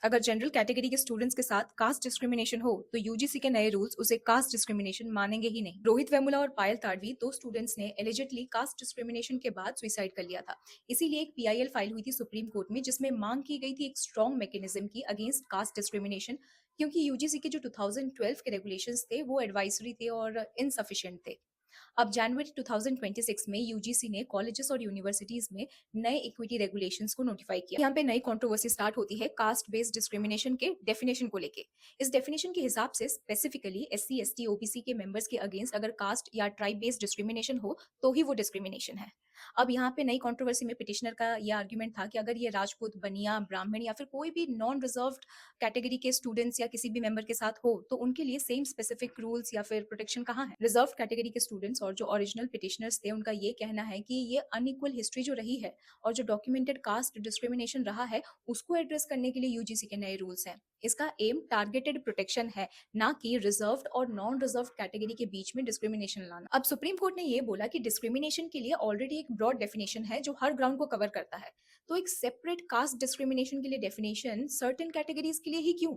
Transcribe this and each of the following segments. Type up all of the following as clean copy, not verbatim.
अगर general category के students के साथ कास्ट डिस्क्रिमिनेशन हो तो यूजीसी के नए रूल्स उसे कास्ट डिस्क्रिमिनेशन मानेंगे ही नहीं। रोहित वेमुला और पायल ताड़वी, दो स्टूडेंट्स ने एलिजिडली कास्ट डिस्क्रिमिनेशन के बाद सुसाइड कर लिया था। इसीलिए एक पीआईएल फाइल हुई थी सुप्रीम कोर्ट में, जिसमें मांग की गई थी एक स्ट्रॉन्ग मैकेनिज्म की अगेंस्ट कास्ट डिस्क्रिमिनेशन, क्योंकि यूजीसी के जो 2012 के रेगुलेशंस थे वो एडवाइजरी थे और इनसफिशिएंट थे। अब जनवरी 2026 में यूजीसी ने कॉलेजेस और यूनिवर्सिटीज में नए इक्विटी रेगुलेशंस को नोटिफाई किया। यहाँ पे नई कंट्रोवर्सी स्टार्ट होती है कास्ट बेस्ड डिस्क्रिमिनेशन के डेफिनेशन को लेके। इस डेफिनेशन के हिसाब से स्पेसिफिकली एससी एसटी ओबीसी के मेंबर्स के अगेंस्ट अगर कास्ट या ट्राइब बेस्ड डिस्क्रिमिनेशन हो तो ही वो डिस्क्रिमिनेशन है। अब यहाँ पे नई कंट्रोवर्सी में पिटिशनर का यह आर्ग्यूमेंट था कि अगर ये राजपूत, बनिया, ब्राह्मण या फिर कोई भी नॉन रिजर्व्ड कैटेगरी के स्टूडेंट्स या किसी भी मेंबर के साथ हो तो उनके लिए सेम स्पेसिफिक रूल्स या फिर प्रोटेक्शन कहाँ है। रिजर्व कैटेगरी के स्टूडेंट्स और जो ओरिजिनल पिटिशनर्स थे उनका ये कहना है कि ये अनइक्वल हिस्ट्री जो रही है और जो डॉक्यूमेंटेड कास्ट डिस्क्रिमिनेशन रहा है उसको एड्रेस करने के लिए यूजीसी के नए रूल्स हैं। इसका एम टारगेटेड प्रोटेक्शन है, ना कि रिजर्व्ड और नॉन रिजर्व कैटेगरी के बीच में डिस्क्रिमिनेशन लाना। अब सुप्रीम कोर्ट ने ये बोला कि डिस्क्रिमिनेशन के लिए ऑलरेडी एक ब्रॉड डेफिनेशन है जो हर ग्राउंड को कवर करता है, तो एक सेपरेट कास्ट डिस्क्रिमिनेशन के लिए डेफिनेशन सर्टेन कैटेगरीज के लिए ही क्यों?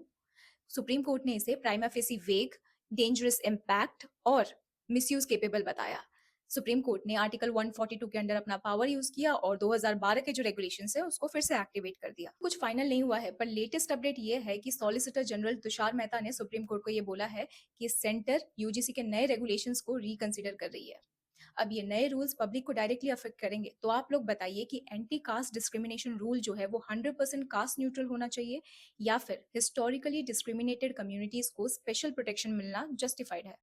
सुप्रीम कोर्ट ने इसे प्राइमा फेसी वेग, डेंजरस इम्पैक्ट और मिसयूज केपेबल बताया। सुप्रीम कोर्ट ने आर्टिकल 142 के अंडर अपना पावर यूज किया और 2012 के जो रेगुलेशंस है उसको फिर से एक्टिवेट कर दिया। कुछ फाइनल नहीं हुआ है, पर लेटेस्ट अपडेट ये है कि सॉलिसिटर जनरल तुषार मेहता ने सुप्रीम कोर्ट को ये बोला है कि सेंटर यूजीसी के नए रेगुलेशंस को रिकंसिडर कर रही है। अब ये नए रूल्स पब्लिक को डायरेक्टली अफेक्ट करेंगे, तो आप लोग बताइए कि एंटी कास्ट डिस्क्रिमिनेशन रूल जो है वो 100% कास्ट न्यूट्रल होना चाहिए या फिर हिस्टोरिकली डिस्क्रिमिनेटेड कम्युनिटीज को स्पेशल प्रोटेक्शन मिलना जस्टिफाइड है?